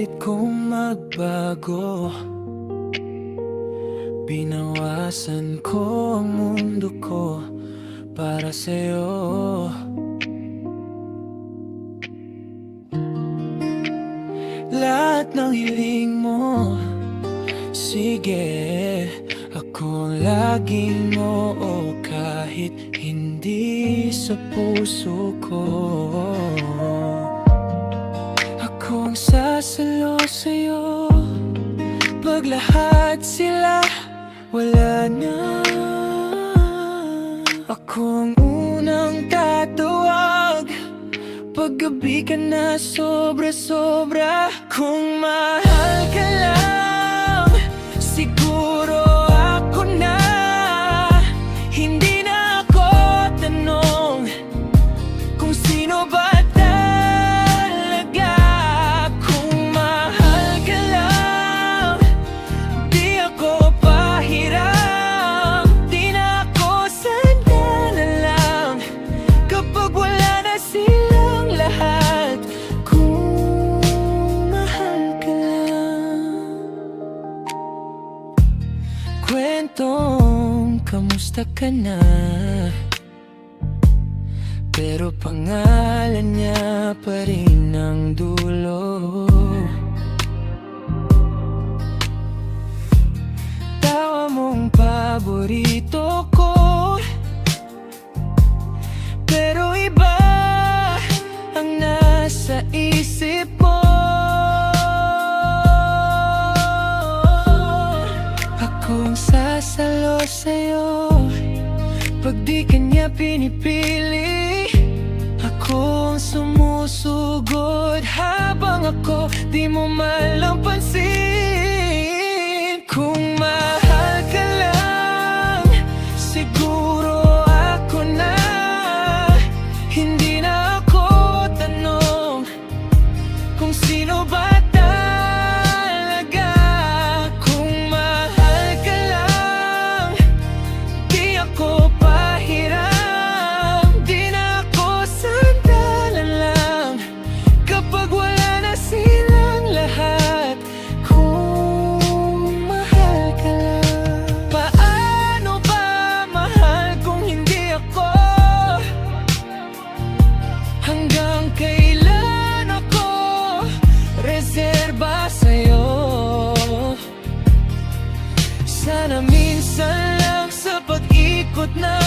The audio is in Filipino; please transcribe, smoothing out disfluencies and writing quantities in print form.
Pinipilit kong magbago, binawasan ko ang mundo ko para sa'yo. Lahat ng hiling mo, sige, ako ang laging oo, kahit hindi sa puso ko. Ako ang sasalo sa'yo pag lahat sila wala na. Ako ang unang tatawag pag gabi ka na sobra-sobra. Kung mahal ka lang, siguro ako na. Hindi na ako tanong kung sino ba talaga. Kung mahal ka lang, di ako pahiram. Di na ako sandala lang kapag wala na silang lahat. Kung mahal ka lang. Kwentong kamusta ka na, pero pangalan niya pa rin ang dulo. Tawa mong paborito ko, pero iba ang nasa isip mo. Ako ang sasalo sa'yo pag di ka niya pinipili. Ako ang sumusugod habang ako di mo malang pansin. Kung mahal ka lang, siguro ako na. Hindi na ako tanong kung sino ba talaga. Kung mahal ka lang, di ako pahiram. Di na ako sandalan lang kapag wala na silang lahat. Kung mahal ka lang, paano ba mahal kung hindi ako? Hanggang kailan ako reserba sa'yo? Sana minsan lang sa pag-ikot na